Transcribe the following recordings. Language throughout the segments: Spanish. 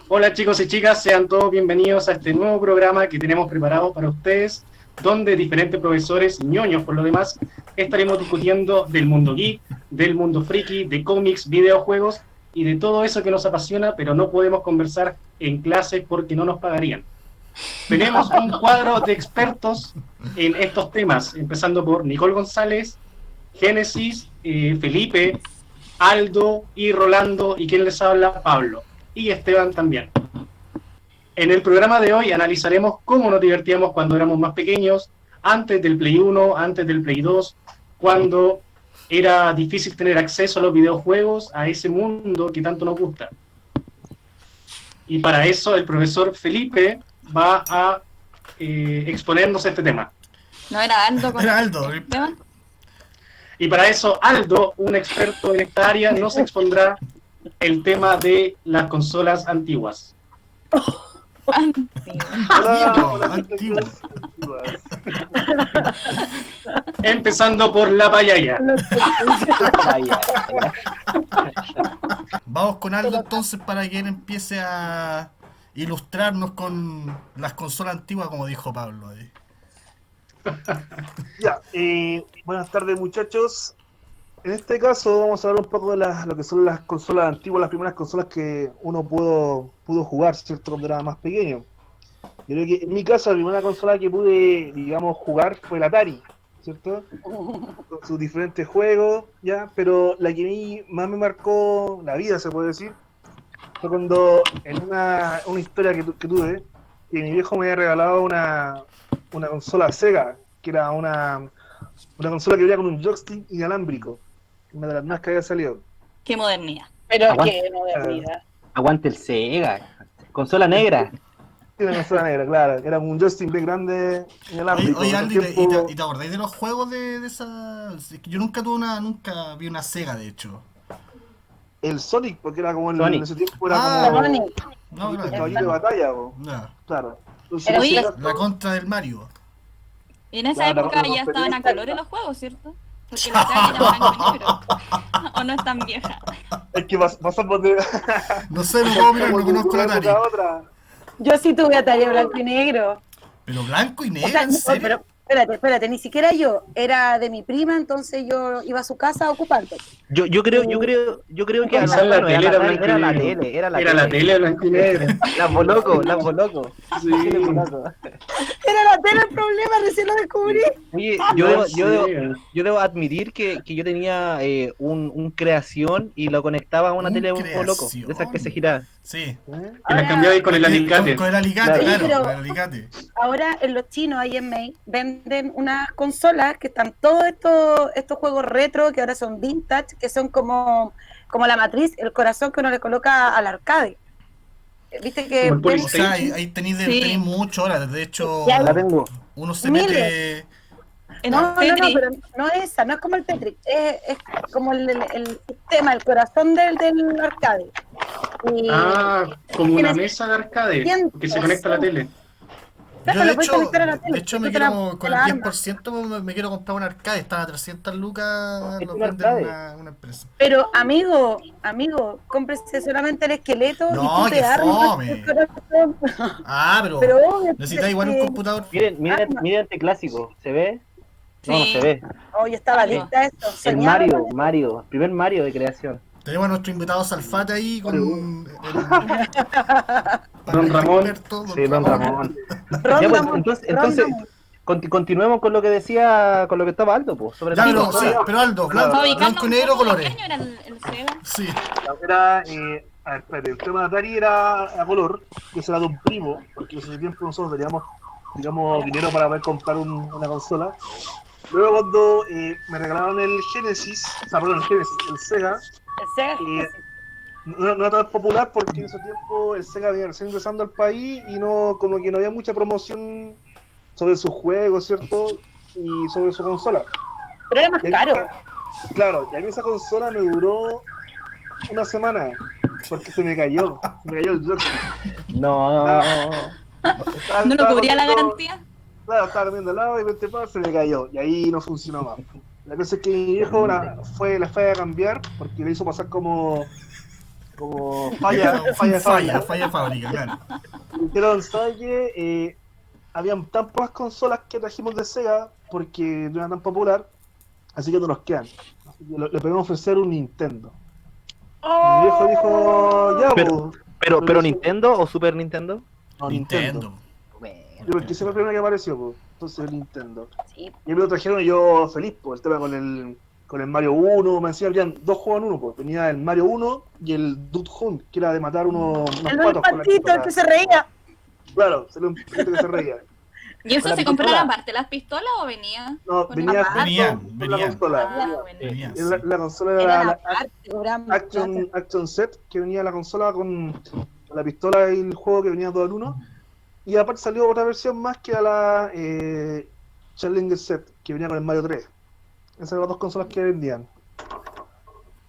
Hola chicos y chicas, sean todos bienvenidos a este nuevo programa que tenemos preparado para ustedes, donde diferentes profesores, ñoños por lo demás, estaremos discutiendo del mundo geek, del mundo friki, de cómics, videojuegos y de todo eso que nos apasiona, pero no podemos conversar en clase porque no nos pagarían. Tenemos un cuadro de expertos en estos temas, empezando por Nicole González, Génesis, Felipe, Aldo y Rolando, y quien les habla, Pablo, y Esteban también. En el programa de hoy analizaremos cómo nos divertíamos cuando éramos más pequeños, antes del Play 1, antes del Play 2, cuando era difícil tener acceso a los videojuegos, a ese mundo que tanto nos gusta. Y para eso el profesor Felipe va a exponernos este tema. No era Aldo con Era Aldo. el tema. Y para eso Aldo, un experto en esta área, nos expondrá el tema de las consolas antiguas. Antiguo. Empezando por la payaya. Vamos con Aldo entonces para que él empiece a ilustrarnos con las consolas antiguas, como dijo Pablo ahí. Ya, buenas tardes muchachos. En este caso vamos a hablar un poco de lo que son las consolas antiguas, las primeras consolas que uno pudo jugar, ¿cierto? Cuando era más pequeño. Yo creo que en mi caso la primera consola que pude, digamos, jugar fue el Atari, ¿cierto? Con sus diferentes juegos, ya, pero la que a mí más me marcó la vida, se puede decir, fue cuando en una historia que tuve, que mi viejo me había regalado una consola Sega, que era una consola que venía con un joystick inalámbrico, una de las más que había salido. Qué modernidad. Pero Aguante. que modernidad. Aguante el Sega. Consola negra. Sí, una consola negra, claro, era un joystick bien grande inalámbrico. Oye, En Aldo, ese tiempo- ¿y te acordáis de los juegos de esa? Es que yo nunca vi una Sega, de hecho. el Sonic, porque era como Sonic. en ese tiempo era Ah, como Sonic. No, el claro. caballito de batalla, po. No. Claro. Entonces, Era en ese Oye, caso- La contra del Mario. Y en esa Claro, época la ya estaban a experiencia- colores los juegos, ¿cierto? Porque la Atari era blanco y negro. ¿O no es tan vieja? es que pasamos de No sé, no puedo mirar, no conozco la una Atari. época a otra. Yo sí tuve Atari blanco y negro. Pero blanco y O negro, sea, ¿en no, serio? pero espérate, ni siquiera yo. Era de mi prima, entonces yo iba a su casa a ocuparlo. Yo creo que a lo Quizás la mejor no tele era blanco y era la negro. tele, era la Era la tele blanco y negro. Las Boloco. Sí. Era la tele el problema, recién lo descubrí. Oye, No, yo debo admitir que yo tenía un creación y lo conectaba a una ¿Un tele Boloco, de esas que se giraba. Sí. Que la cambiaba ahí con el alicate. Con el alicate, Claro. claro, Pero- con el alicate. Ahora en los chinos, ahí en May, venden unas consolas que están todos estos juegos retro, que ahora son vintage, que son como la matriz, el corazón que uno le coloca al arcade. Viste que Como el O sea, ahí tenéis Sí. tenéis mucho ahora. De hecho, Ya, La tengo. uno se Miles. mete. En No, el no, no, Tetris. pero no es esa, no es como el Tetris, es como el sistema, el corazón del arcade. Y, Como una Tienes mesa de arcade cientos, que se conecta a la tele. claro, Yo lo puedes conectar a la tele, de hecho me eso te la- quiero, te con la el arma. 10% me quiero comprar un arcade. Están a 300 lucas, Es lo un venden arcade. una empresa. Pero amigo, cómprese solamente el esqueleto No, y tú qué te armas fome. el corazón. Ah, pero, Pero obvio, necesitas igual un porque- computador. Miren este clásico, ¿se ve? No Sí. se ve. Oh, yo estaba Sí. lista a esto. El soñaba con Mario, primer Mario de creación. Tenemos a nuestro invitado Salfate ahí con Don Ramón. experto, Sí, don Ramón. Ron Ya, pues, Ramón, entonces Ron Ramón. continuemos con lo que decía, con lo que estaba Aldo, pues, sobre Ya, las pero, consolas. pero Aldo, Claro. Para ubicarlo blanco y un negro, poco, ¿de colores. qué año era el Sega? Sí. Era, a ver, espérate, el tema de Atari era a color, que será de un primo, porque en ese tiempo nosotros teníamos, digamos, dinero para poder comprar una consola. Luego cuando me regalaron el Genesis, o sea, perdón, el Sega, El Sega. eh, no era tan popular porque en ese tiempo el Sega venía recién ingresando al país y no, como que no había mucha promoción sobre sus juegos, ¿cierto? Y sobre su consola. Pero era más Y a mí caro. esa- Claro, y a mí esa consola me duró una semana, porque se me cayó el joystick. No. Estaba- ¿No lo estaba cubría la comiendo- garantía? Claro, estaba comiendo helado y de repente se me cayó, y ahí no funcionó más. La cosa es que mi viejo la fue a cambiar porque le hizo pasar como falla de fábrica. Falla de fábrica, claro. Y dijeron, ¿sabes qué? Habían tan pocas consolas que trajimos de Sega porque no era tan popular, así que no nos quedan. Así que le podemos ofrecer un Nintendo. Mi viejo dijo, ya, Pero ¿Nintendo o Super Nintendo? No, Nintendo. Yo porque ese fue el primero que apareció, pues. Entonces el Nintendo. Sí. Y me lo trajeron y yo feliz, pues, el tema con el Mario 1, me decían, habían dos juegos en uno, pues. Tenía el Mario 1 y el Dude Hunt, que era de matar unos El patos con la patito, el pistola. que se reía. Claro, salió un patito que se reía. ¿Y eso Con la se compraban pistola. aparte las pistolas o venía? No, con venía el- con la consola. Ah, bueno. Venía, Y la consola era Eran la aparte, cobraban más plata. Action Set, que venía la consola con la pistola y el juego que venía todo en uno. Y aparte salió otra versión más que era la Challenger Set, que venía con el Mario 3. Esas eran las dos consolas que vendían.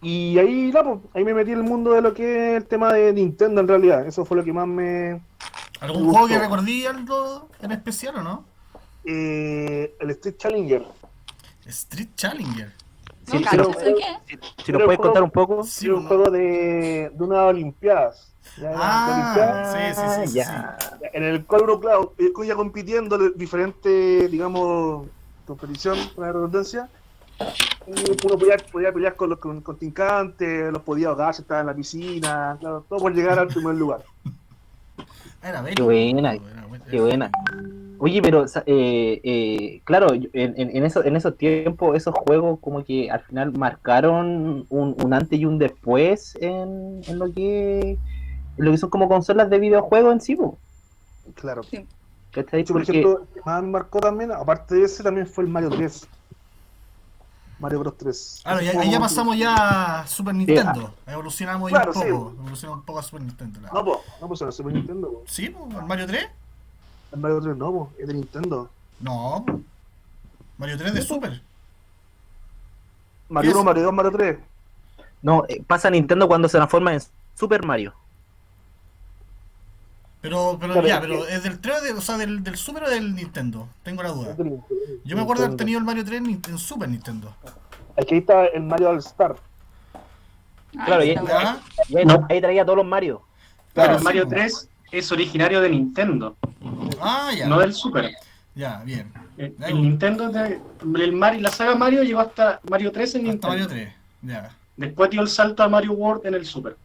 Y ahí, ahí me metí en el mundo de lo que es el tema de Nintendo en realidad. Eso fue lo que más me... ¿Algún Me juego que gustó. recordí algo en especial o no? el Street Challenger. Street Challenger. Sí, No, sí, cacho, no. ¿eso qué? Si nos puedes contar un poco. Sí, Sí, un juego de unas Olimpiadas. ¿Ya? De Olimpiadas. Sí. Ya. En el cual uno, claro, iba compitiendo en diferentes, digamos, competición, con la redundancia, y uno podía pelear con los contrincantes, los podía ahogar si estaba en la piscina, claro, todo por llegar al primer lugar. Era Qué buena, qué buena. Oye, pero claro, en esos tiempos, esos juegos como que al final marcaron un antes y un después en lo que son como consolas de videojuegos en sí, po. Claro. Sí. ¿Cachai? Por Porque ejemplo, el que más me marcó también, aparte de ese, también fue el Mario 3. Mario Bros 3. Claro, Ese ahí ya juego- pasamos ya a Super Nintendo. Evolucionamos Claro, ahí sí. un poco. Evolucionamos un poco a Super Nintendo. No, pues el Super Nintendo, po. ¿Sí? po, ¿El Mario 3? El Mario 3 no, po, es de Nintendo. No. po. Mario 3 de Super. Mario ¿Qué 1, es? Mario 2, Mario 3. no, pasa Nintendo cuando se transforma en Super Mario. Pero Claro, ya, es pero que- ¿es del 3 o sea, del Super o del Nintendo? Tengo la duda. Es de Nintendo. Yo me acuerdo de haber Nintendo. tenido el Mario 3 en Super Nintendo. Aquí está el Mario All Star. Ah, Claro, está y- bueno. ¿Ya? Y ahí, No. ahí traía todos los Mario. Claro, Claro, el Mario sí, 3 es originario de Nintendo, Ah, ya. no del Super. Ya, bien. El Nintendo, el Mario, la saga Mario llegó hasta Mario 3 en Hasta Nintendo. Mario 3. Ya. Después dio el salto a Mario World en el Super.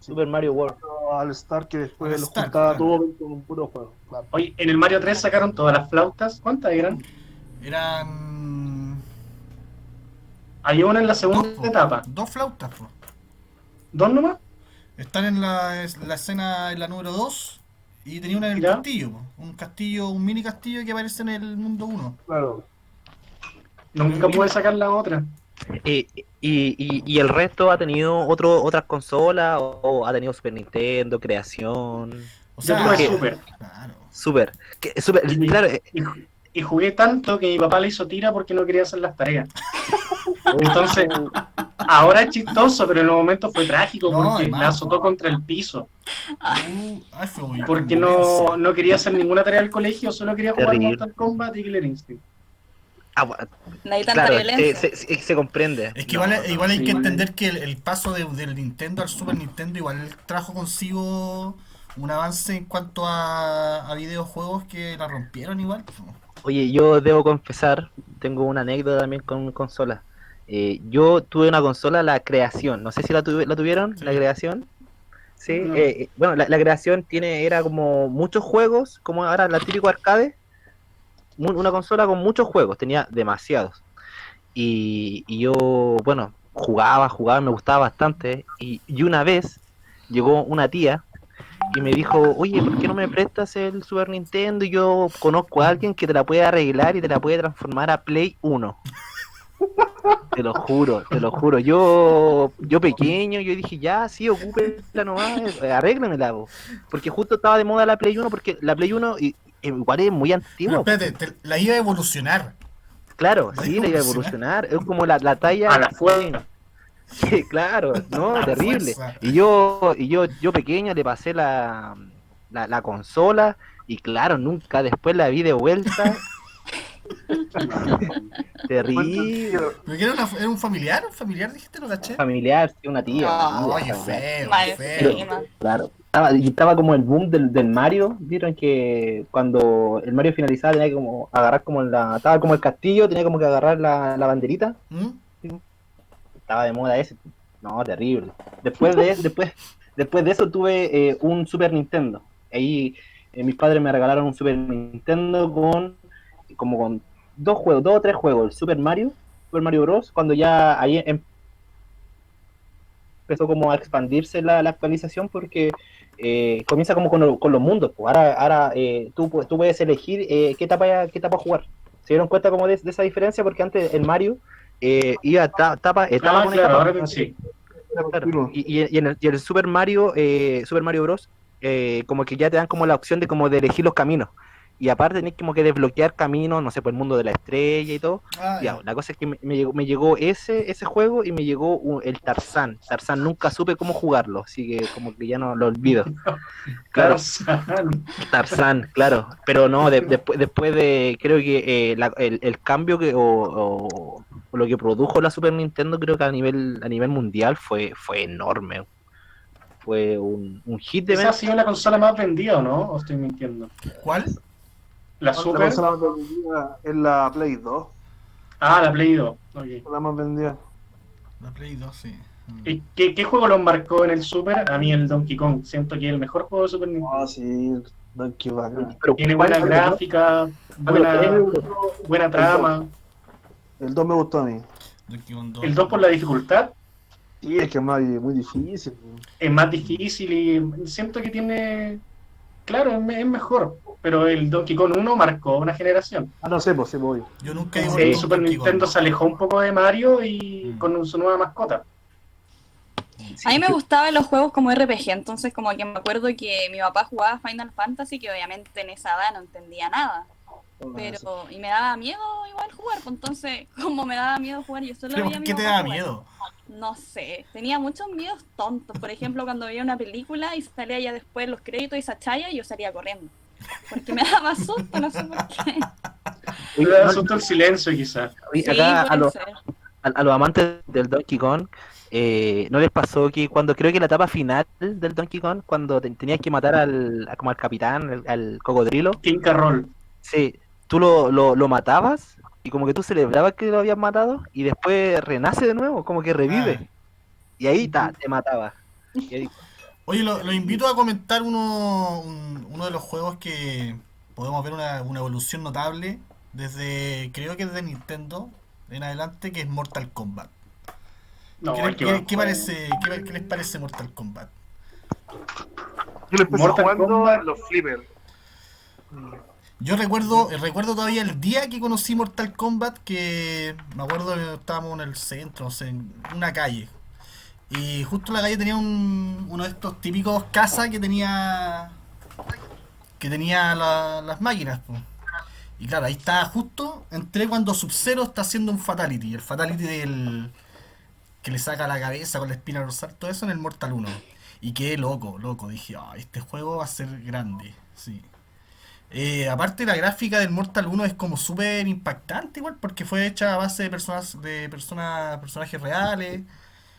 Super Mario World. All Star que después All lo Star, juntaba claro. todo con un puro juego. Claro. Oye, en el Mario 3 sacaron todas las flautas. ¿Cuántas eran? Eran. Había una en la Dos, segunda po. etapa. Dos flautas, po. ¿Dos nomás? Están en la escena en la número 2 y tenía una en el ¿Ya? castillo, po. Un castillo, un mini castillo que aparece en el mundo 1. Claro. Nunca pude sacar la otra. Y el resto ha tenido otras consolas o ha tenido Super Nintendo, creación, O Yo sea, tuve que- Super. claro. Super. Claro, Y jugué tanto que mi papá le hizo tira porque no quería hacer las tareas. Entonces, ahora es chistoso, pero en el momento fue trágico No, porque es me malo. azotó contra el piso. Ay, fue muy Porque intenso. no quería hacer ninguna tarea del colegio, solo quería jugar Terrible. Mortal Kombat y Killer Instinct. No hay tanta claro, violencia. se comprende. Es que igual hay sí. que entender que el paso del Nintendo al Super Nintendo igual trajo consigo un avance en cuanto a videojuegos que la rompieron igual. po. Oye, yo debo confesar, tengo una anécdota también con consolas. Yo tuve una consola, la Creación. No sé si la tuvieron, Sí. la Creación. Sí, No. bueno, la Creación era como muchos juegos, como ahora la típico arcade. Una consola con muchos juegos, tenía demasiados. Y yo, bueno, jugaba, me gustaba bastante. Y una vez llegó una tía y me dijo, oye, ¿por qué no me prestas el Super Nintendo? Y yo conozco a alguien que te la puede arreglar y te la puede transformar a Play 1. Te lo juro, te lo juro. Yo pequeño, yo dije, ya, sí, ocúpela nomás, arréglamela, po. Porque justo estaba de moda la Play 1, porque la Play 1 igual es muy Pero antigua. espérate, la iba a evolucionar. Claro, Va a sí, le iba a evolucionar. evolucionar. Es como la talla. A la fuerza. Sí, claro, no, A la terrible. fuerza. Y yo pequeño le pasé la consola y claro, nunca después la vi de vuelta. Terrible. ¿Pero que era un familiar? ¿Un familiar dijiste? ¿Lo caché? Familiar, sí, una tía. Ah, Oye, familiar. feo, Más feo. encima. Claro. Estaba como el boom del Mario. Vieron que cuando el Mario finalizaba tenía que como agarrar como estaba como el castillo, tenía como que agarrar la banderita. ¿Mm? Estaba de moda ese. No, terrible. Después de eso tuve un Super Nintendo. Ahí mis padres me regalaron un Super Nintendo con dos o tres juegos. El Super Mario Bros. Cuando ya ahí empezó como a expandirse la actualización porque comienza como con los mundos. Pues. Ahora tú puedes elegir qué etapa jugar. ¿Se dieron cuenta como de esa diferencia? Porque antes el Mario iba etapa con Claro, etapa. ahora sí. Claro. Y en el Super Mario Bros. Como que ya te dan como la opción de elegir los caminos. Y aparte tenés como que desbloquear caminos, no sé, por el mundo de la estrella y todo. Ah, Ya, la cosa es que me llegó ese juego y me llegó el Tarzán. Tarzán nunca supe cómo jugarlo, así que como que ya no lo olvido. Claro, Tarzán, claro. Pero no, después de, creo que el cambio o lo que produjo la Super Nintendo, creo que a nivel mundial fue enorme. Fue un hit de Esa ha sido la consola más vendida, ¿o no? ¿O estoy mintiendo? ¿Cuál? La La Super. consola más vendida es la Play 2. Ah, la Play 2. Ok. La más vendida. La Play 2, sí. ¿Y qué juego los marcó en el Super? A mí el Donkey Kong. Siento que es el mejor juego de Super Nintendo. Ah, sí, Donkey Kong. Pero, Tiene ¿cuál buena es? gráfica, buena trama. El 2 me gustó a mí. Donkey Kong 2. El 2 por la dificultad Sí, es que es muy difícil. es más difícil y siento que tiene... Claro, es mejor. Pero el Donkey Kong 1 marcó una generación. Ah, no sé, pues sí voy. Yo nunca he El vuelto a un Super Donkey Nintendo Kong. se alejó un poco de Mario y Mm. con su nueva mascota. A mí me gustaban los juegos como RPG, entonces como que me acuerdo que mi papá jugaba Final Fantasy, que obviamente en esa edad no entendía nada. Pero, y me daba miedo igual jugar, pues entonces, como me daba miedo jugar, yo solo ¿Pero veía a por mi qué te papá da jugar. miedo? No sé, tenía muchos miedos tontos. Por ejemplo, cuando veía una película y salía ya después los créditos y esa chaya, yo salía corriendo. Porque me daba susto, no sé por qué. Le da susto el silencio, quizás. Oye, Sí, acá a puede los, ser. a los amantes del Donkey Kong, ¿no les pasó que cuando creo que la etapa final del Donkey Kong, cuando tenías que matar como al capitán, al cocodrilo, Tinka Roll. sí, tú lo matabas y como que tú celebrabas que lo habías matado y después renace de nuevo, como que revive. Ah. Y ahí te mataba. Y ahí- Oye, lo invito a comentar uno de los juegos que podemos ver una evolución notable creo que desde Nintendo en adelante, que es Mortal Kombat. No, ¿Qué les parece Mortal Kombat? Yo lo empecé Mortal jugando Kombat. en los flippers. Yo recuerdo todavía el día que conocí Mortal Kombat, que me acuerdo que estábamos en el centro, no sé, en una calle. Y justo la calle tenía uno de estos típicos casas que tenía las máquinas, po. Y claro, ahí está justo, entré cuando Sub-Zero está haciendo un Fatality, el Fatality del que le saca la cabeza con la espina dorsal, todo eso en el Mortal 1. Y quedé loco, dije, este juego va a ser grande, sí. Aparte la gráfica del Mortal 1 es como súper impactante igual, porque fue hecha a base de personajes reales.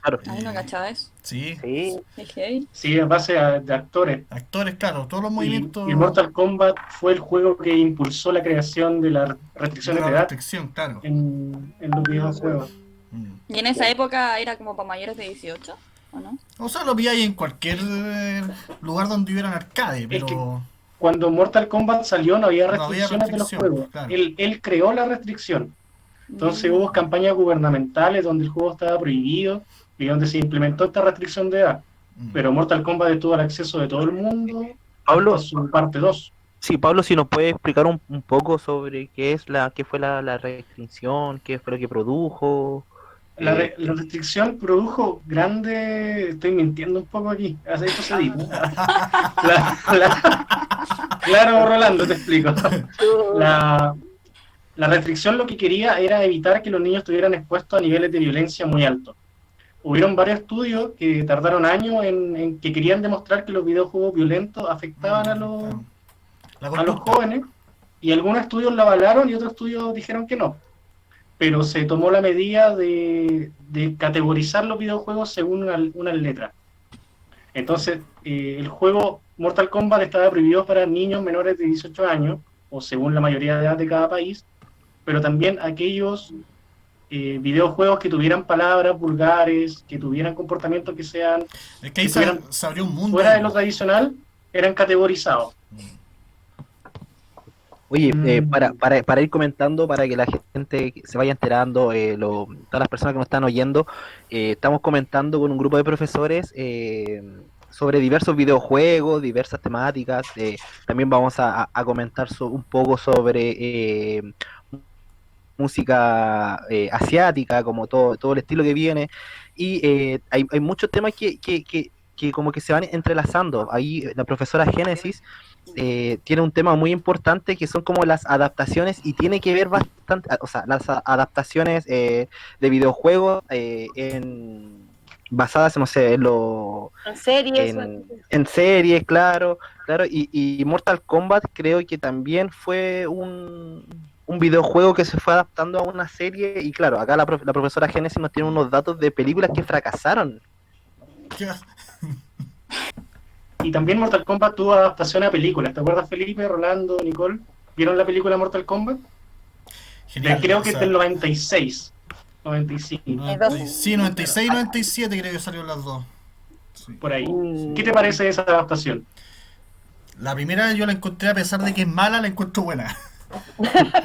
Claro. Ay, no cachaba eso. Sí, Sí, Dije, Sí, a base de actores. actores, claro, todos los Y movimientos Mortal Kombat fue el juego que impulsó la creación de las de restricciones la de edad restricción, claro. en los videojuegos. Mm. ¿y en esa época era como para mayores de 18? ¿O no? O sea, lo pilláis en cualquier lugar donde hubieran arcade, pero Cuando Mortal Kombat salió no había No había restricciones de los restricción, juegos. claro. Él creó la restricción. Entonces Mm. hubo campañas gubernamentales donde el juego estaba prohibido y donde se implementó esta restricción de edad. mm. Pero Mortal Kombat estuvo al acceso de todo el mundo Pablo, hasta su parte 2. sí, Pablo, si nos puede explicar un poco sobre qué fue la restricción, qué fue lo que produjo. La restricción produjo grande... Estoy mintiendo un poco aquí. Hace esto se edita. Claro, Rolando, te explico. La restricción lo que quería era evitar que los niños estuvieran expuestos a niveles de violencia muy altos. Hubieron varios estudios que tardaron años en que querían demostrar que los videojuegos violentos afectaban a los La jóvenes, y algunos estudios la avalaron y otros estudios dijeron que no. Pero se tomó la medida de categorizar los videojuegos según una letra. Entonces, el juego Mortal Kombat estaba prohibido para niños menores de 18 años, o según la mayoría de edad de cada país, pero también aquellos videojuegos que tuvieran palabras vulgares, que tuvieran comportamientos que sean Es que ahí se abrió un mundo. fuera de lo tradicional, eran categorizados. Oye, para ir comentando, para que la gente se vaya enterando, todas las personas que nos están oyendo, estamos comentando con un grupo de profesores sobre diversos videojuegos, diversas temáticas. También vamos a comentar un poco sobre música asiática, como todo el estilo que viene. Y hay muchos temas que como que se van entrelazando. Ahí la profesora Génesis tiene un tema muy importante que son como las adaptaciones, y tiene que ver bastante, o sea, las adaptaciones de videojuegos basadas, no sé, En series. en series, claro, y Mortal Kombat creo que también fue un videojuego que se fue adaptando a una serie, y claro, acá la profesora Génesis nos tiene unos datos de películas que fracasaron. Y también Mortal Kombat tuvo adaptación a películas. ¿Te acuerdas, Felipe, Rolando, Nicole? ¿Vieron la película Mortal Kombat? Genial, Creo que es del 96, 95. Sí, 96 y 97 creo que salieron las dos. Sí. Por ahí. ¿Qué te parece esa adaptación? La primera yo la encontré, a pesar de que es mala, la encuentro buena.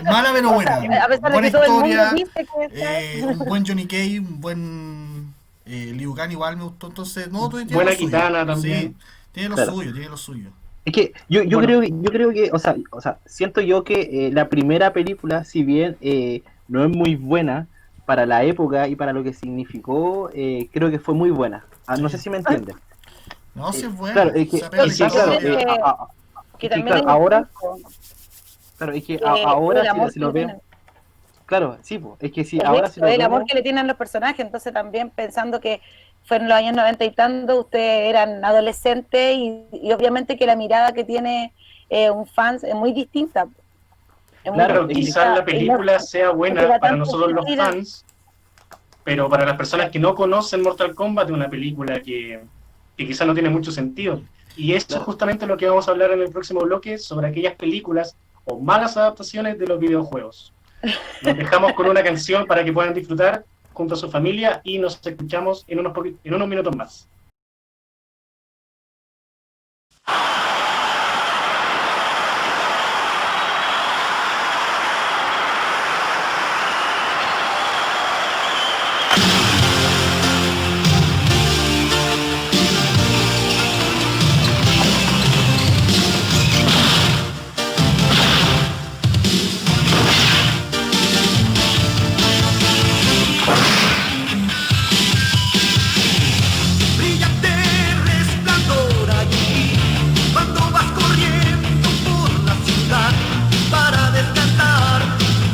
Mala pero buena. A pesar de Buena que todo el mundo historia, dice que un buen Johnny Cage, un buen Liu Kang igual me gustó. Entonces, no, tú tienes Buena lo suyo. Kitana también. Sí, tiene lo Claro. suyo, tiene lo suyo. Es que yo Bueno. creo que, o sea, siento yo que la primera película, si bien no es muy buena para la época y para lo que significó, creo que fue muy buena. No sé si me entienden. No, si es buena. Claro, es que, se apega al es que, lenguaje. claro, que es que, también claro, hay un ahora, punto, claro, es que que ahora el amor si que lo le veo, tienen. claro, sí, pues, es que si El ahora resto, si lo el vemos, amor que le tienen los personajes, entonces también pensando que fueron los años 90 y tanto, ustedes eran adolescentes y obviamente que la mirada que tiene un fan es muy distinta. Es muy Claro, Claro, distinta, quizás la y no- película sea porque buena da para tanto nosotros los sentido. fans, pero para las personas que no conocen Mortal Kombat es una película que quizás no tiene mucho sentido. Y eso es justamente lo que vamos a hablar en el próximo bloque, sobre aquellas películas o malas adaptaciones de los videojuegos. Nos dejamos con una canción para que puedan disfrutar junto a su familia y nos escuchamos en unos minutos más. Brillante resplandor allí, cuando vas corriendo por la ciudad para descansar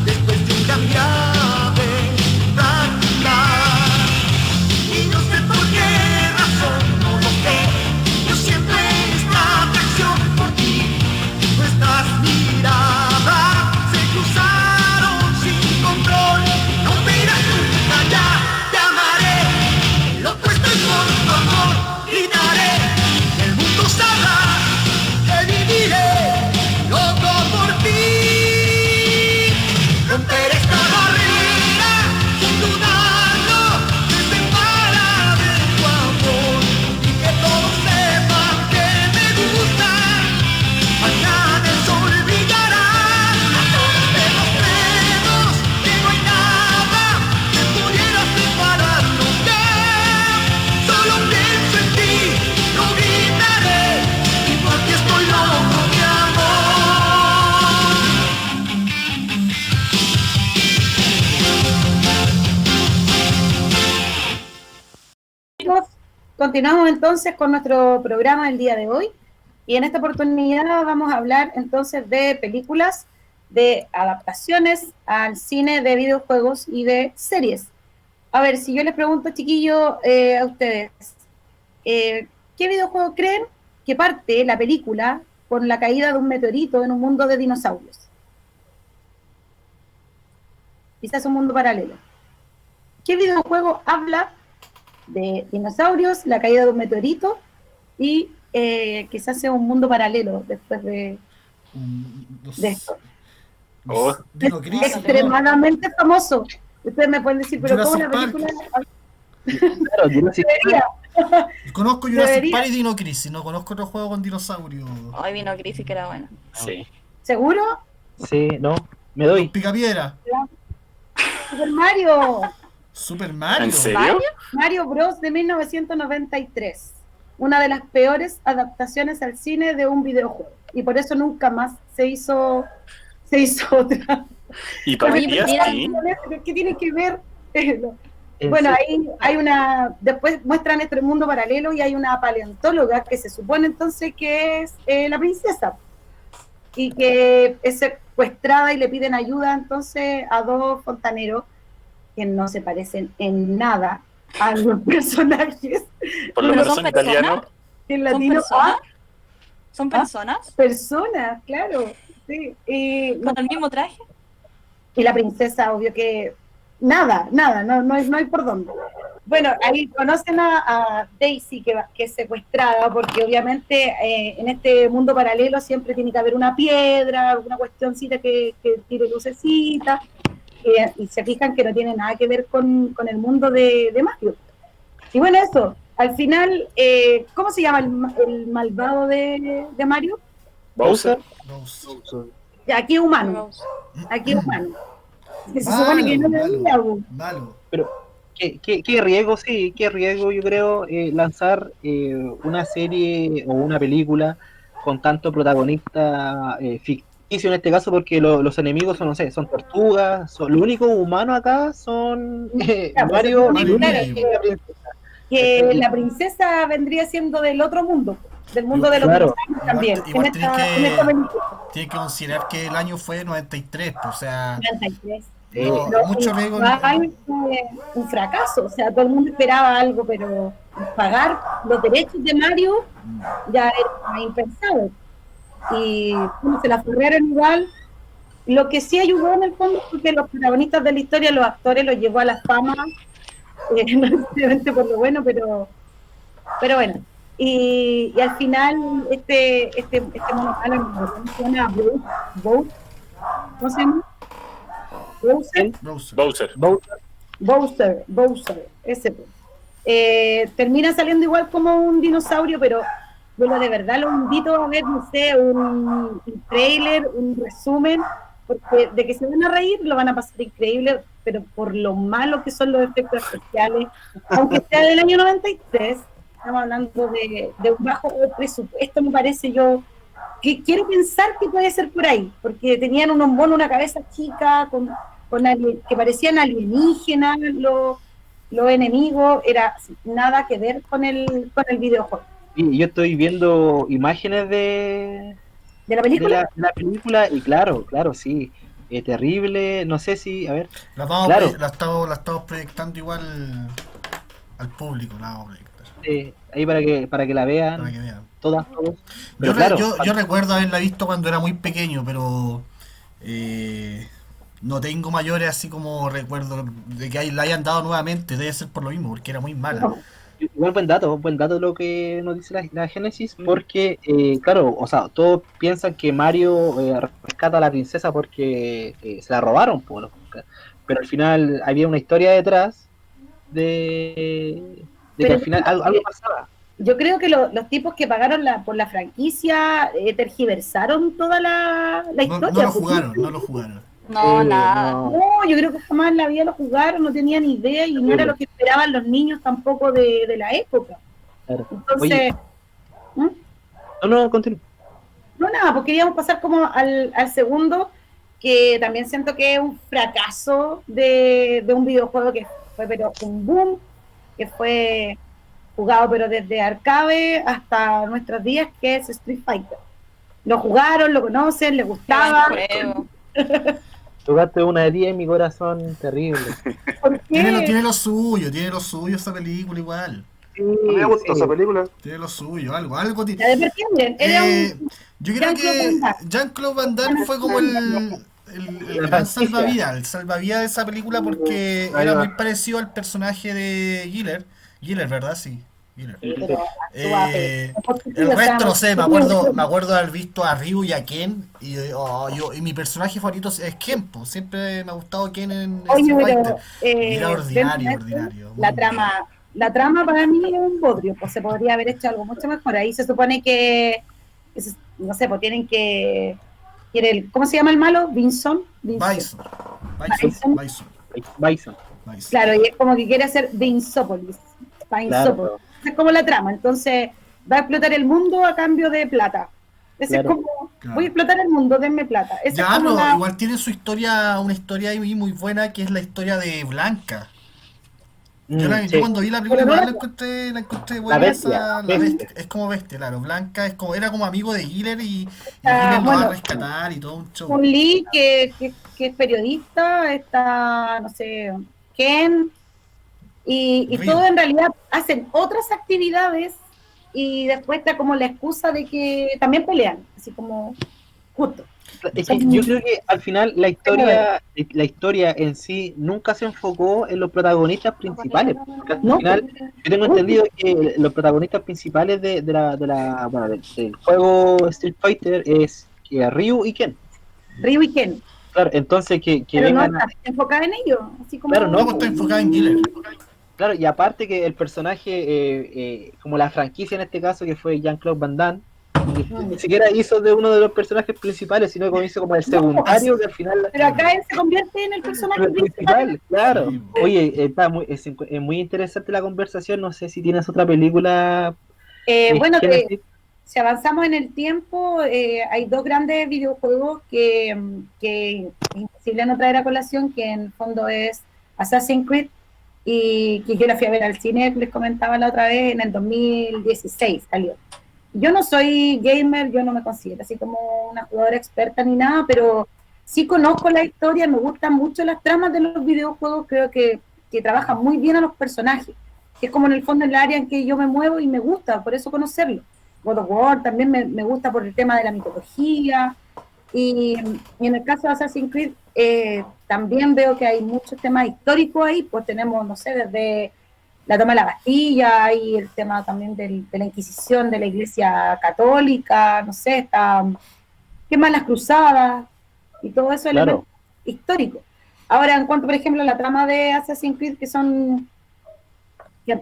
después de un gran viaje practicar. Y no sé por qué razón, no lo sé, yo siempre esta atracción por ti. Nuestras miradas se cruzaron sin control, no miras nunca, ya te amaré. Loco estoy por tu amor, gritaré, el mundo sabrá que viviré loco por ti. Romper esta barrera sin dudarlo, desde para ver tu amor y que todos sepan que me gusta. Mañana el sol brillará, a todos demostremos que no hay nada que pudiera separarnos ya. Solo pienso en ti, lo gritaré, y porque estoy loco de amor. Chicos, continuamos entonces con nuestro programa del día de hoy, y en esta oportunidad vamos a hablar entonces de películas, de adaptaciones al cine, de videojuegos y de series. A ver, si yo les pregunto, chiquillos, a ustedes, ¿qué videojuego creen que parte la película con la caída de un meteorito en un mundo de dinosaurios? quizás un mundo paralelo. ¿Qué videojuego habla de dinosaurios, la caída de un meteorito y quizás sea un mundo paralelo después de esto? Oh. Dino Crisis, ¿no? Extremadamente famoso. Ustedes me pueden decir, pero ¿cómo Jurassic la película? Claro, Jurassic Debería. Conozco Jurassic Debería. Park y Dino Crisis, no conozco otro juego con dinosaurios. Hoy vino Crisis que era bueno. Sí. ¿Seguro? Sí, no, me Los doy. Picapiedra. Super Mario. Super Mario. ¿En serio? Mario Bros. De 1993. Una de las peores adaptaciones al cine de un videojuego. Y por eso nunca más se hizo otra. ¿Y para Oye, mí mira, sí? ¿Qué tiene que ver? En Bueno, serio. ahí hay una, después muestran este mundo paralelo y hay una paleontóloga que se supone entonces que es la princesa y que es secuestrada y le piden ayuda entonces a dos fontaneros que no se parecen en nada a los personajes Por lo ¿Pero menos son son italianos. en ¿Son latino. personas? ¿Son personas? Personas, claro. Sí. ¿Con el mismo traje? Y la princesa, obvio que nada, no hay por dónde. Bueno, ahí conocen a Daisy, que es secuestrada, porque obviamente en este mundo paralelo siempre tiene que haber una piedra, alguna cuestioncita que tire lucecita, y se fijan que no tiene nada que ver con el mundo de Mario. Y bueno, eso, al final, ¿cómo se llama el malvado de Mario? Bowser. Ya, aquí es humano, aquí es humano. Que se supone que no debería, bu. Malo. Pero qué riesgo, sí, qué riesgo yo creo lanzar una serie o una película con tanto protagonista ficticio en este caso, porque los enemigos son, no sé, son tortugas, son, lo único humano acá son Mario Mario y y Luigi. Que la princesa vendría siendo del otro mundo, del mundo de los Claro. dinosaurios también, Igual en tenés esta película. Tienes que considerar que el año fue 93, pues, o sea, 93. no, Pero mucho riesgo. igual fue un fracaso, o sea, todo el mundo esperaba algo, pero pagar los derechos de Mario ya era impensado. Y bueno, se la forraron igual. Lo que sí ayudó en el fondo fue que los protagonistas de la historia, los actores, los llevó a la fama, no necesariamente por lo bueno, pero bueno. Y al final, este mono malo, ¿cómo se llama? ¿Cómo se llama? Bowser. Bowser, ese. Termina saliendo igual como un dinosaurio, pero bueno, de verdad lo invito a ver, no sé, un trailer, un resumen, porque de que se van a reír, lo van a pasar increíble, pero por lo malo que son los efectos especiales, aunque sea del año 93, estamos hablando de un bajo presupuesto, me parece yo, que quiero pensar que puede ser por ahí, porque tenían unos monos, una cabeza chica, que parecían alienígenas, los enemigos, era nada que ver con el videojuego. Y yo estoy viendo imágenes de ¿De la película? la película y claro, sí, terrible, no sé si, a ver, La vamos Claro. la estamos proyectando igual al público, la vamos a proyectar, ahí para que la vean, para que vean. todos. Yo, Pero claro, yo recuerdo haberla visto cuando era muy pequeño, pero no tengo mayores así como recuerdo de que la hayan dado nuevamente. Debe ser por lo mismo, porque era muy mala. igual buen dato lo que nos dice la Génesis, porque, claro, o sea, todos piensan que Mario rescata a la princesa porque se la robaron, pero al final había una historia detrás de que al final algo pasaba. Yo creo que los tipos que pagaron por la franquicia tergiversaron toda la historia. No lo jugaron. No, nada. no. No, yo creo que jamás en la vida lo jugaron, no tenían idea y no era lo que esperaban los niños tampoco de la época. Claro. Entonces, Oye, no, continúa. no nada, pues queríamos pasar como al segundo, que también siento que es un fracaso de un videojuego que fue pero un boom, que fue jugado pero desde arcade hasta nuestros días, que es Street Fighter. Lo jugaron, lo conocen, les gustaba. Juego. Tocaste una herida en mi corazón terrible. ¿Por qué? Tiene lo suyo esa película igual. A mí me gustó esa película. Tiene lo suyo, algo tiene. La de Perkins era un Yo creo que Jean-Claude Van Damme. Jean-Claude Van Damme fue como el gran salvavidas, el salvavidas de esa película porque Ahí era va. muy parecido al personaje de Giller. Giller, ¿verdad? Sí, Giller. Pero El resto no sé, me acuerdo de haber visto a Ryu y a Ken y mi personaje favorito es Ken, po. Siempre me ha gustado Ken en Oye, Street pero Fighter. Y era ordinario, dentro de esto, ordinario. la trama para mí es un bodrio, pues se podría haber hecho algo mucho mejor. Ahí se supone que no sé, pues tienen que ¿cómo se llama el malo? Bison. Bison. Claro, y es como que quiere hacer Vinsópolis. Claro. Esa es como la trama. Entonces va a explotar el mundo a cambio de plata. Ese Claro. es como, voy a explotar el mundo, denme plata. Esa Ya, es como pero la- igual tiene su historia, una historia ahí muy buena que es la historia de Blanca. Yo Sí. cuando vi la película Pero no igual la encontré buena bestia, la bestia. es como bestia, claro. Blanca era como amigo de Giller y Ah, Giller lo va a bueno. rescatar y todo un show. un Lee que es periodista, está, no sé, Ken, y Río. todo en realidad hacen otras actividades y después está como la excusa de que también pelean, así como justo. Es que yo creo que al final la historia en sí nunca se enfocó en los protagonistas principales. Porque al ¿No? final, yo tengo entendido que los protagonistas principales del juego Street Fighter es Ryu y Ken. Ryu y Ken, Claro, entonces que pero no vengan está enfocada en ellos, así como... Claro, no, Luego está enfocada en Giller. Claro, y aparte que el personaje, como la franquicia en este caso, que fue Jean-Claude Van Damme, ni siquiera hizo de uno de los personajes principales, sino que hizo como el secundario, que al final Pero acá él se convierte en el personaje el principal. principal, claro. Sí. Oye, es muy interesante la conversación, no sé si tienes otra película. Bueno, Genesis. si avanzamos en el tiempo, hay dos grandes videojuegos que es imposible no traer a colación, que en el fondo es Assassin's Creed, y que yo la fui a ver al cine, les comentaba la otra vez, en el 2016 salió. Yo no soy gamer, yo no me considero así como una jugadora experta ni nada, pero sí conozco la historia, me gustan mucho las tramas de los videojuegos, creo que trabajan muy bien a los personajes, que es como en el fondo el área en que yo me muevo y me gusta, por eso conocerlo. God of War también me gusta por el tema de la mitología, y en el caso de Assassin's Creed también veo que hay muchos temas históricos ahí, pues tenemos, no sé, desde la toma de la Bastilla y el tema también de la Inquisición de la Iglesia Católica, no sé, está, ¿qué más? Las cruzadas y todo eso Claro. elementos históricos. Ahora, en cuanto, por ejemplo, a la trama de Assassin's Creed, que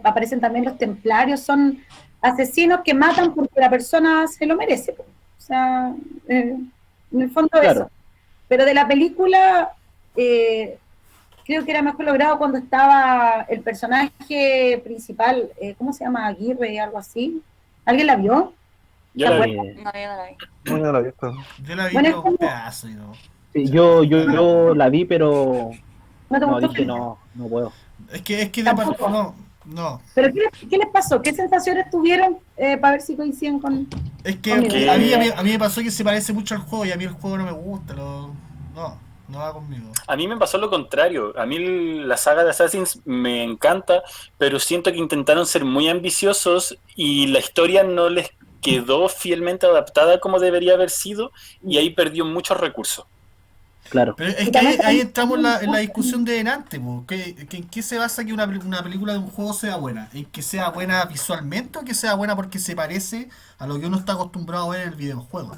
aparecen también los templarios, son asesinos que matan porque la persona se lo merece. O sea, en el fondo Claro. eso. Pero de la película, creo que era mejor logrado cuando estaba el personaje principal, ¿cómo se llama? Aguirre, algo así. ¿Alguien la vio? Yo la vi. No, yo no la vi. No, ya lo he visto. Yo la vi Bueno, pero es como- un pedazo y no. Sí, yo la vi, pero ¿No te no gustó? dije no puedo. Es que Tampoco. no. ¿Pero qué les pasó? ¿Qué sensaciones tuvieron para ver si coinciden con...? Es que Conmigo. a mí me pasó que se parece mucho al juego y a mí el juego no me gusta. No va conmigo. A mí me pasó lo contrario. A mí la saga de Assassins me encanta, pero siento que intentaron ser muy ambiciosos y la historia no les quedó fielmente adaptada como debería haber sido y ahí perdió muchos recursos. Claro. Pero es Y que también ahí entramos en la discusión de delante, po. ¿En qué se basa que una película de un juego sea buena? ¿En que sea buena visualmente o que sea buena porque se parece a lo que uno está acostumbrado a ver en el videojuego?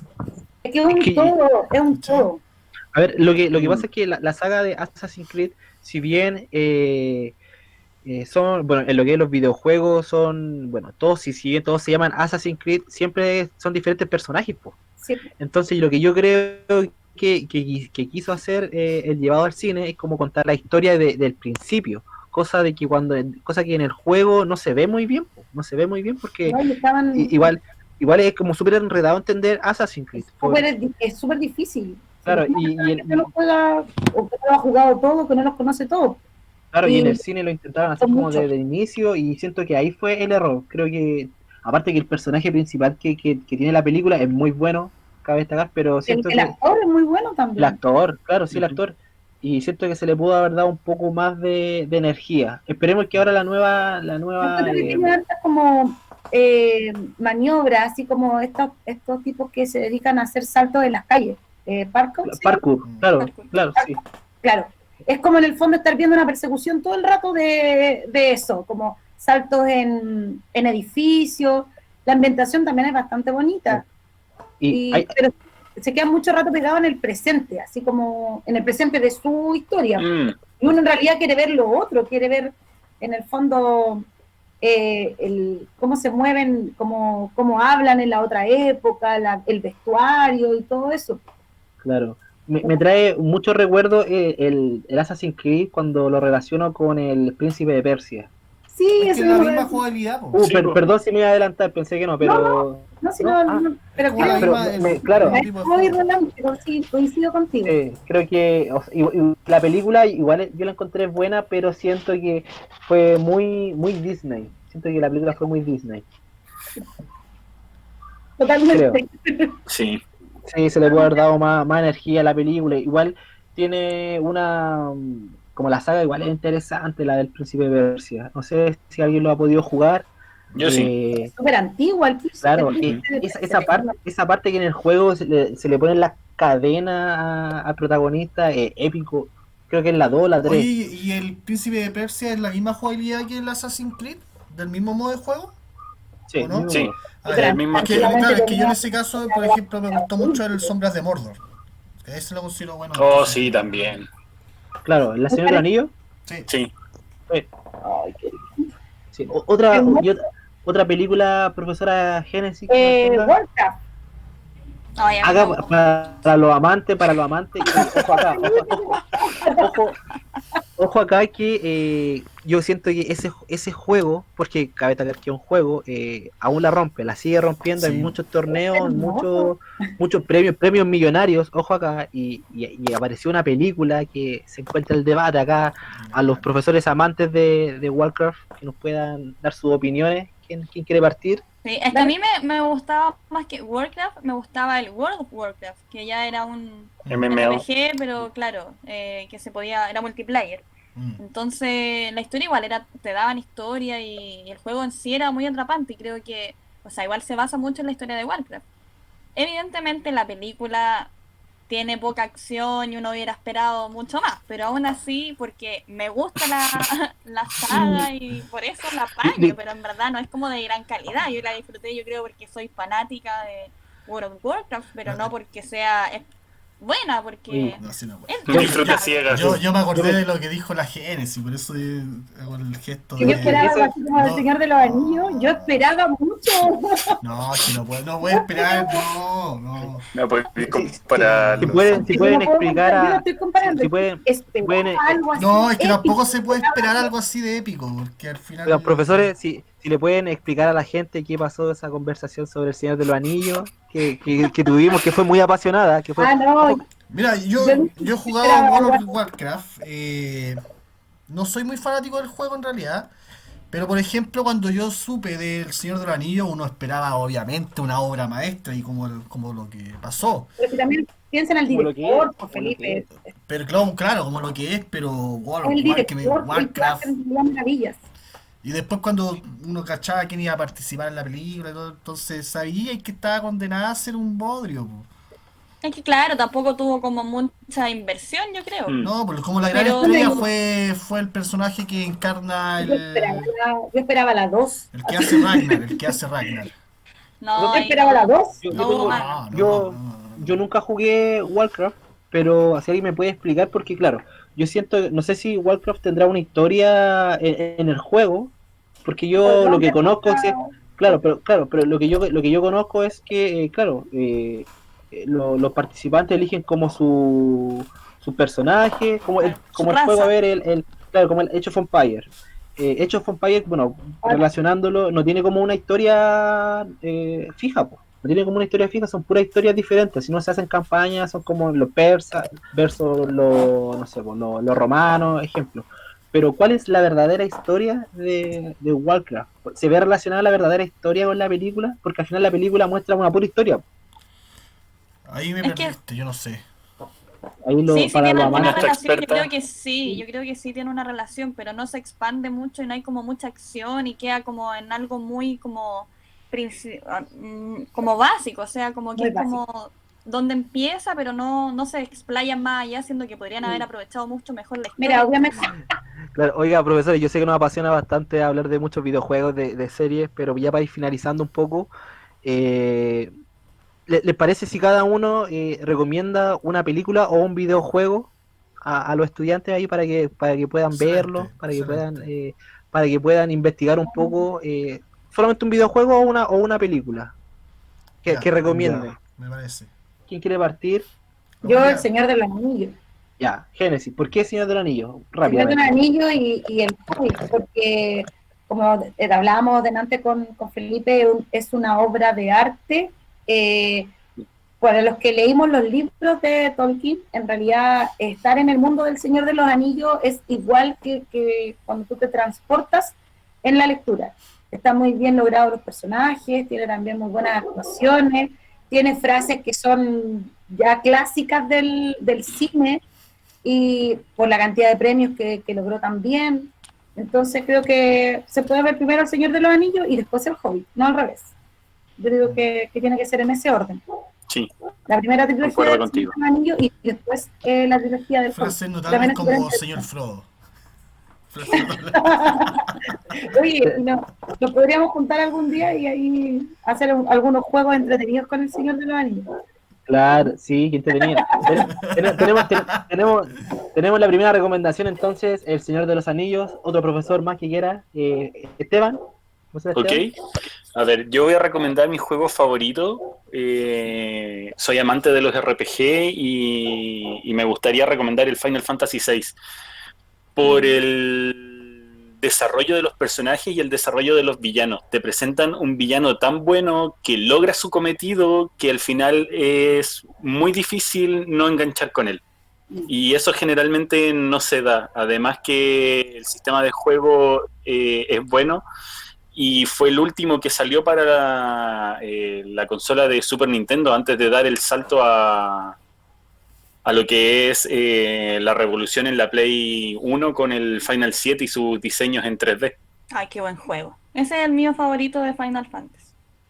Es que es un Es que- todo, es un ¿Cachai? todo. A ver, lo que pasa es que la saga de Assassin's Creed, si bien son, bueno, en lo que es los videojuegos son, bueno, si bien todos se llaman Assassin's Creed, siempre son diferentes personajes, po. Sí. Entonces lo que yo creo que quiso hacer el llevado al cine es como contar la historia del principio, cosa que en el juego no se ve muy bien, po. No se ve muy bien porque ¿no? Y estaban... igual es como súper enredado entender Assassin's Creed. Es súper difícil. Claro, Que no lo juega, o que no lo ha jugado todo, que no los conoce todo. Claro, y en Y el cine lo intentaron hacer son como muchos. desde el inicio y siento que ahí fue el error. Creo que, aparte que el personaje principal que tiene la película es muy bueno, cabe destacar, pero siento El que actor es muy bueno el también. actor, claro, sí, el actor, y siento que se le pudo haber dado un poco más de energía. Esperemos que ahora la nueva Encuentro que tiene hartas como maniobras, así como estos tipos que se dedican a hacer saltos en las calles. Parkour, ¿sí? Parkour, claro, claro, sí. Claro, es como en el fondo estar viendo una persecución todo el rato de eso, como saltos en edificios, la ambientación también es bastante bonita, pero se queda mucho rato pegado en el presente, así como en el presente de su historia. Y uno en realidad quiere ver lo otro, quiere ver en el fondo cómo se mueven, cómo hablan en la otra época, el vestuario y todo eso. Claro. Me trae mucho recuerdo el Assassin's Creed cuando lo relaciono con el Príncipe de Persia. Sí, Es que es la misma jugabilidad, po. Sí, po. Perdón si me iba a adelantar, pensé que no, pero... Pero claro. Voy, Rolando, coincido contigo. Creo que la película igual yo la encontré buena, pero siento que fue muy Disney. Siento que la película fue muy Disney. Totalmente. Sí. Sí, se le puede haber dado más energía a la película. Igual tiene como la saga igual es interesante, la del Príncipe de Persia. No sé si alguien lo ha podido jugar. Yo sí. Es súper antigua el Príncipe. Claro, esa parte que en el juego se le ponen las cadenas al protagonista, épico. Creo que es la 2, la 3. Oye, ¿y el Príncipe de Persia es la misma jugabilidad que el Assassin's Creed? ¿Del mismo modo de juego? Sí, ¿O no? Sí. A ver, El mismo es que yo en ese caso, por ejemplo, me gustó mucho el Sombras de Mordor. Que ese lo considero bueno. Oh, sí, también. Claro, ¿La Señora del Anillo? Sí. Sí. Sí. Otra película, profesora Génesis. Warcraft. Haga para los amantes, ojo acá, ojo acá que yo siento que ese juego, porque cabe destacar que es un juego, aún la rompe, la sigue rompiendo, Sí. hay muchos torneos, muchos premios millonarios, ojo acá, y apareció una película que se encuentra el debate acá, a los profesores amantes de Warcraft, que nos puedan dar sus opiniones. ¿Quién quiere partir? Sí, es que a mí me gustaba más que Warcraft, me gustaba el World of Warcraft, que ya era un MMO. RPG, pero claro, que era multiplayer. Entonces la historia igual te daban historia y el juego en sí era muy atrapante y creo que, o sea, igual se basa mucho en la historia de Warcraft. Evidentemente la película tiene poca acción y uno hubiera esperado mucho más, pero aún así, porque me gusta la saga y por eso la apaño, pero en verdad no es como de gran calidad. Yo la disfruté, yo creo, porque soy fanática de World of Warcraft, pero no porque es buena, porque No, sí, no, es Disfruta ciega. yo me acordé de lo que dijo la Génesis, por eso hago el gesto Yo esperaba algo así como el Señor de los Anillos, yo esperaba mucho. No, si no puedo esperar, no. No puedes comparar. Si pueden explicar Yo lo estoy comparando. si pueden Algo así No, es que tampoco épico. se puede esperar algo así de épico, porque al final... Los profesores, si le pueden explicar a la gente qué pasó de esa conversación sobre el Señor de los Anillos que tuvimos, que fue muy apasionada, que fue... No, Mira, yo he jugado World of Warcraft, no soy muy fanático del juego en realidad, pero por ejemplo cuando yo supe del Señor de los Anillos uno esperaba obviamente una obra maestra y como lo que pasó. pero si también piensa en el Como lo que director, es, pues, como lo que Felipe. Pero claro, como lo que es, pero World El of director, Warcraft. maravillas. Y después cuando uno cachaba quién iba a participar en la película y todo, entonces sabía que estaba condenada a ser un bodrio, po. Es que claro, tampoco tuvo como mucha inversión, yo creo. No, pues como la gran Pero- estrella fue el personaje que encarna Yo esperaba la 2. el que hace Ragnar. No, Yo ahí esperaba la 2. Yo nunca jugué Warcraft, pero si alguien me puede explicar, porque claro, yo siento, no sé si Warcraft tendrá una historia en el juego, porque yo lo que conozco es pero lo que yo conozco es que los participantes eligen como su personaje, como el raza. juego, a ver, como el Age of Empires. Age of Empires, bueno, relacionándolo, no tiene como una historia fija, po. No tiene como una historia fija, son puras historias diferentes. Si no se hacen campañas, son como los persas versus los romanos, ejemplo. Pero ¿cuál es la verdadera historia de Warcraft? ¿Se ve relacionada la verdadera historia con la película? Porque al final la película muestra una pura historia. Ahí me Es que- perdiste, yo no sé. Ahí Sí, para tiene los alguna amantes. relación, yo experta. creo que sí, yo creo que sí tiene una relación, pero no se expande mucho y no hay como mucha acción y queda como en algo muy como básico, o sea, como que Muy es como donde empieza, pero no se explayan más allá, siendo que podrían haber aprovechado mucho mejor la historia. Mira, obviamente, Claro, oiga, profesor, yo sé que nos apasiona bastante hablar de muchos videojuegos, de series, pero ya para ir finalizando un poco, ¿les parece si cada uno recomienda una película o un videojuego a los estudiantes ahí para que puedan Excelente, verlo, excelente. para que puedan investigar un poco, solamente un videojuego o una película Ya, que recomienden? me parece. ¿Quién quiere partir? yo, Ya. el Señor de los Anillos. Ya, Génesis, ¿por qué Señor del Anillo? El Señor de los Rápidamente. Anillos y el Hobbit, porque, como hablábamos delante con Felipe, es una obra de arte. Para los que leímos los libros de Tolkien, en realidad estar en el mundo del Señor de los Anillos es igual que cuando tú te transportas en la lectura. Está muy bien logrado los personajes, tiene también muy buenas actuaciones, tiene frases que son ya clásicas del cine y por la cantidad de premios que logró también. Entonces creo que se puede ver primero el Señor de los Anillos y después el Hobbit, no al revés. Yo digo que tiene que ser en ese orden. Sí, La primera trilogía concuerdo del contigo. Señor de los Anillos y después la trilogía del Frases Hobbit. notables También es como diferente. señor Frodo. Frases notables. Oye, nos podríamos juntar algún día y ahí hacer algunos juegos entretenidos con el Señor de los Anillos. Claro, sí, qué entretenido. Tenemos la primera recomendación entonces, El Señor de los Anillos. Otro profesor más que quiera, Esteban. ¿Profesor ok. Esteban? A ver, yo voy a recomendar mi juego favorito. Soy amante de los RPG y me gustaría recomendar el Final Fantasy VI por el desarrollo de los personajes y el desarrollo de los villanos. Te presentan un villano tan bueno que logra su cometido que al final es muy difícil no enganchar con él. Y eso generalmente no se da. Además que el sistema de juego es bueno y fue el último que salió para la consola de Super Nintendo antes de dar el salto a lo que es la revolución en la Play 1 con el Final 7 y sus diseños en 3D. Ay, qué buen juego. Ese es el mío favorito de Final Fantasy.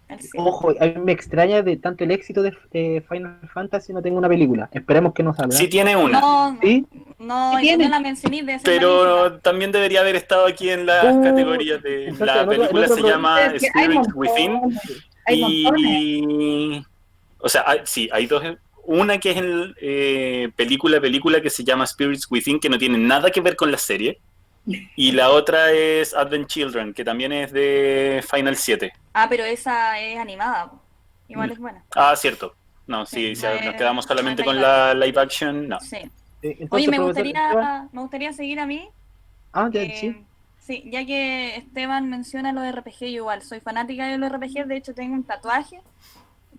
El 7. Ojo, a mí me extraña de tanto el éxito de Final Fantasy no tengo una película. Esperemos que no salga. Sí tiene una, No, ¿Sí? no, ¿Qué y tiene? no la mencioné de ser malísima. pero también debería haber estado aquí en las categorías de... entonces, La en otro- película en otro se pro- llama Es que hay Spirit Within. montones, hay montones. Y... O sea, sí, hay dos. Una que es el película que se llama Spirits Within, que no tiene nada que ver con la serie. Y la otra es Advent Children, que también es de Final 7. Ah, pero esa es animada. Po. Igual es buena. Ah, cierto. No, sí, Sí, si no nos es- quedamos solamente no es con live la live action, no. Sí. Entonces, Oye, profesor Esteban, me gustaría seguir a mí. ya, Eh, sí. Sí, ya que Esteban menciona los RPG, yo igual soy fanática de los RPG, de hecho tengo un tatuaje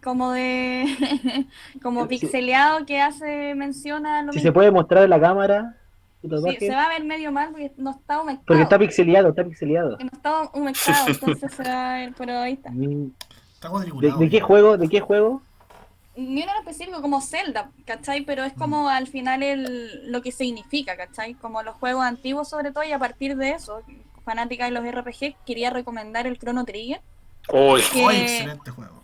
como de como Sí. pixeleado que hace mención a lo Si se mismo. puede mostrar en la cámara tu Sí, tatuaje, se va a ver medio mal porque no está humectado. porque está pixeleado, está pixeleado. Que no está humectado, entonces se va a ver, pero ahí está. Está cuadriculado. ¿De qué ya. juego? ¿De qué juego? Ni uno en específico como Zelda, ¿cachai? Pero es como al final lo que significa, ¿cachai? Como los juegos antiguos sobre todo, y a partir de eso, fanática de los RPG, quería recomendar el Chrono Trigger. Uy, Que Ay, excelente juego.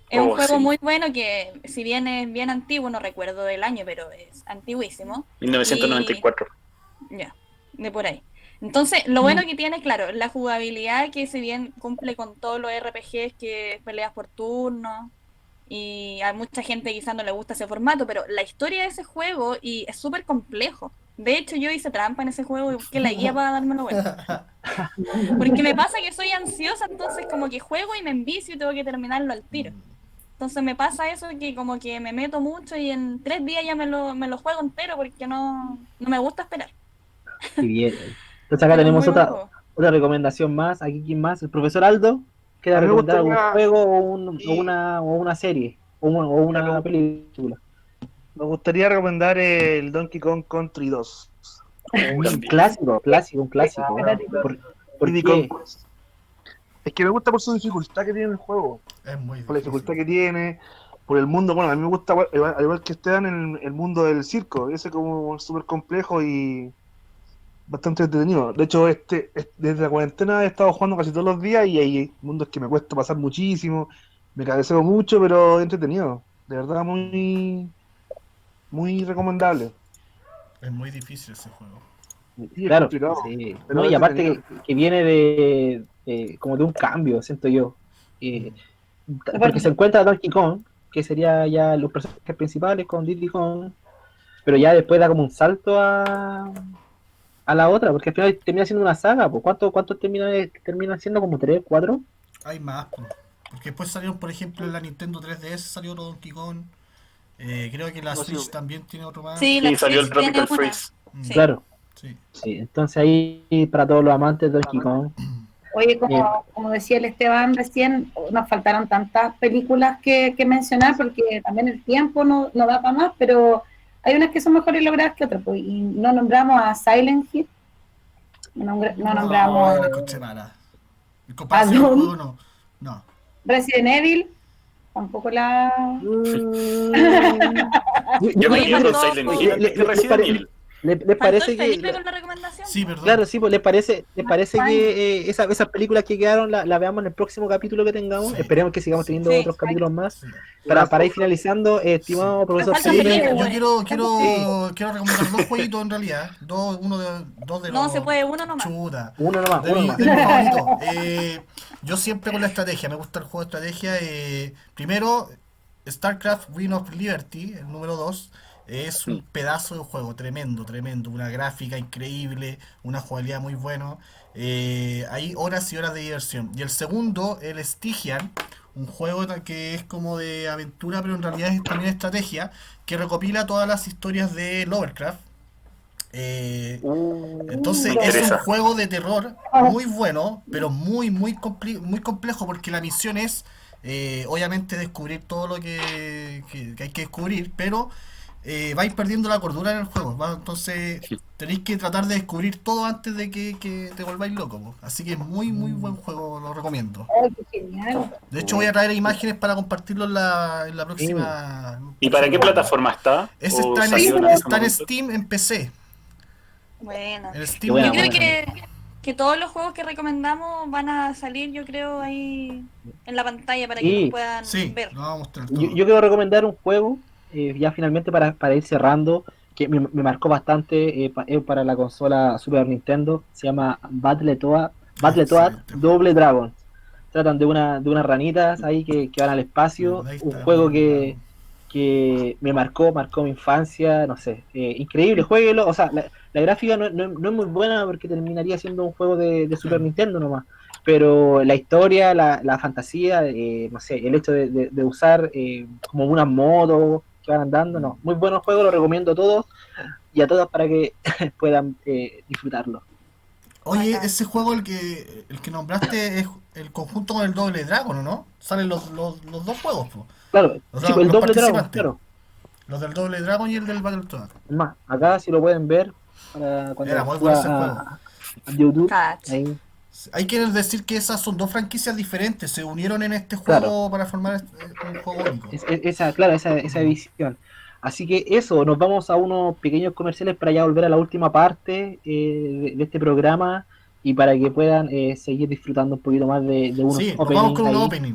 es un Oh, juego sí. muy bueno que, si bien es bien antiguo, no recuerdo del año, pero es antiguísimo. 1994. Ya, de por ahí. Entonces, lo bueno que tiene, claro, la jugabilidad que si bien cumple con todos los RPGs que peleas por turno y a mucha gente quizás no le gusta ese formato, pero la historia de ese juego y es súper complejo. De hecho, yo hice trampa en ese juego y busqué la guía para dármelo bueno. Porque me pasa que soy ansiosa, entonces como que juego y me envicio y tengo que terminarlo al tiro. Entonces me pasa eso que como que me meto mucho y en 3 días ya me lo juego entero porque no me gusta esperar. Qué bien. Entonces acá Pero tenemos muy buen otra, juego. otra recomendación más. Aquí, ¿quién más? El profesor Aldo. ¿Quiere A mí me recomendar algún gustaría- juego Sí. o una serie? O una Claro. película. Me gustaría recomendar el Donkey Kong Country 2. Un También. clásico. ¿Por Diddy qué? Kong Quest. Es que me gusta por su dificultad que tiene el juego. Es muy Por la dificultad difícil. que tiene, por el mundo. Bueno, a mí me gusta, al igual que Esteban, el mundo del circo. Ese como súper complejo y bastante entretenido. De hecho, desde la cuarentena he estado jugando casi todos los días y hay mundos que me cuesta pasar muchísimo. Me cabeceo mucho, pero entretenido. De verdad muy recomendable. Es muy difícil ese juego. Sí, es Claro, complicado, sí. pero No, es y aparte entretenido. que viene como de un cambio, siento yo. Eh, porque se encuentra Donkey Kong, que sería ya los personajes principales con Diddy Kong, pero ya después da como un salto a la otra, porque al final termina siendo una saga. Pues, ¿cuánto termina siendo? ¿Como 3, 4? Hay más, po. Porque después salieron, por ejemplo, en la Nintendo 3DS salió otro Donkey Kong. Creo que la No, sí, Switch también tiene otro más. Sí, la Sí, salió el Switch tiene Tropical una. Freeze. Mm, Sí. Claro, sí. sí. Entonces ahí, para todos los amantes de Donkey Kong, Oye, como decía el Esteban recién, nos faltaron tantas películas que mencionar porque también el tiempo no da para más, pero hay unas que son mejores logradas que otras. Pues, y no nombramos a Silent Hill, no No, nombramos yo la escuché mala. En a comparación al Doom, juego, no. No. Resident Evil, tampoco la... Yo Oye, prefiero faltó- Silent Hill antes que Resident Evil. ¿les Faltó parece el que Felipe con la recomendación. Sí, perdón. claro, sí, pues les parece que esas películas que quedaron la veamos en el próximo capítulo que tengamos? Sí. Esperemos que sigamos teniendo Sí. otros capítulos más. Sí. Para ir finalizando, estimado Sí. profesor Falta Sí, Felipe, Felipe. yo quiero recomendar dos jueguitos en realidad. Dos de No, los. se puede uno nomás. Chuta. uno nomás. De mi favorito. Yo siempre con la estrategia, me gusta el juego de estrategia. Primero, StarCraft Wing of Liberty, el número 2. Es un pedazo de juego, tremendo, tremendo. Una gráfica increíble, una jugabilidad muy buena. Hay horas y horas de diversión. Y el segundo, el Stygian, un juego que es como de aventura, pero en realidad es también estrategia, que recopila todas las historias de Lovecraft. Entonces Me es un interesa. juego de terror muy bueno, pero muy complejo porque la misión es obviamente descubrir todo lo que hay que descubrir, pero vais perdiendo la cordura en el juego, ¿va? Entonces tenéis que tratar de descubrir todo antes de que te volváis loco, po. Así que es muy buen juego, lo recomiendo. ¡Ay, qué genial! De hecho voy a traer imágenes para compartirlo en la próxima. ¿Y para qué plataforma está? Ese ¿O está salió en, en algún está en momento? Steam, en PC. Buena. En Qué Steam buena, Yo creo buena. que todos los juegos que recomendamos van a salir, yo creo, ahí en la pantalla para que Sí, los puedan Sí, ver. lo vamos a mostrar Yo, todo. yo quiero recomendar un juego, ya finalmente para ir cerrando, que me marcó bastante para la consola Super Nintendo. Se llama Battletoad Excelente. Double Dragon. Tratan de unas ranitas ahí que van al espacio. Ahí Un está, juego Double que me marcó mi infancia, no sé, increíble, jueguelo. O sea, la gráfica no es muy buena porque terminaría siendo un juego de Super Claro. Nintendo nomás. Pero la historia, la fantasía, no sé, el hecho de usar como unas motos que van andando, no. Muy buenos juegos, lo recomiendo a todos y a todas para que puedan disfrutarlo. Oye, Bacán. ese juego el que nombraste es el conjunto con el Doble Dragon, ¿o no? Salen los dos juegos, po. Claro, O sí, sea, el los doble Dragon, participantes. claro. Los del Doble Dragon y el del Battletoad. Es más, acá si lo pueden ver para cuando Era muy suba bueno ese juego. a YouTube. Cach. Ahí. Hay que decir que esas son dos franquicias diferentes, se unieron en este Claro. juego para formar un juego único. Esa edición. Así que eso, nos vamos a unos pequeños comerciales para ya volver a la última parte de este programa y para que puedan seguir disfrutando un poquito más de unos Sí, nos vamos con un ahí. opening.